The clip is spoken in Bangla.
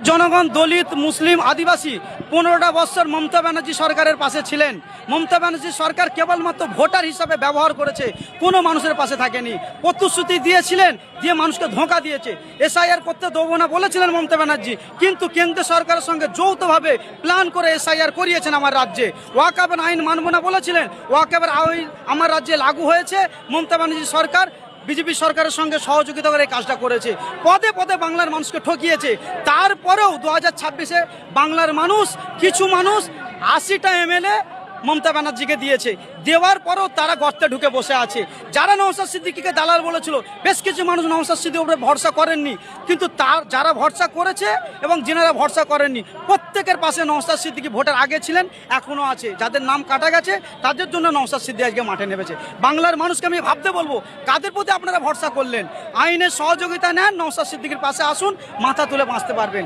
জনগণ দলিত মুসলিম আদিবাসী 15টা বছর মমতা ব্যানার্জি সরকারের পাশে ছিলেন। মমতা ব্যানার্জি সরকার কেবলমাত্র ভোটার হিসাবে ব্যবহার করেছে, কোনো মানুষের পাশে থাকেনি। প্রতিশ্রুতি দিয়েছিলেন, দিয়ে মানুষকে ধোঁকা দিয়েছে। এসআইআর করতে দেবো না বলেছিলেন মমতা ব্যানার্জি, কিন্তু কেন্দ্র সরকারের সঙ্গে যৌথভাবে প্ল্যান করে এসআইআর করিয়েছেন আমার রাজ্যে। ওয়াকফ আইন মানব না বলেছিলেন, ওয়াকফ আইন আমার রাজ্যে লাগু হয়েছে। মমতা ব্যানার্জি সরকার বিজেপি সরকারের সঙ্গে সহযোগিতা করে এই কাজটা করেছে। পদে পদে বাংলার মানুষকে ঠকিয়েছে। তারপরেও 2026-এ বাংলার মানুষ, কিছু মানুষ 80টা এমএলএ মমতা ব্যানার্জিকে দিয়েছে। দেওয়ার পরেও তারা গর্তে ঢুকে বসে আছে। যারা নওশাদ সিদ্দিকীকে দালাল বলেছিল, বেশ কিছু মানুষ নওশাদ সিদ্দিকীর উপরে ভরসা করেননি, কিন্তু যারা ভরসা করেছে এবং যিনারা ভরসা করেননি, প্রত্যেকের পাশে নওশাদ সিদ্দিকী ভোটের আগে ছিলেন, এখনও আছে। যাদের নাম কাটা গেছে তাদের জন্য নওশাদ সিদ্দিকী আজকে মাঠে নেমেছে। বাংলার মানুষকে আমি ভাবতে বলবো, কাদের প্রতি আপনারা ভরসা করলেন? আইনের সহযোগিতা নেন, নওশাদ সিদ্দিকীর পাশে আসুন, মাথা তুলে বাঁচতে পারবেন।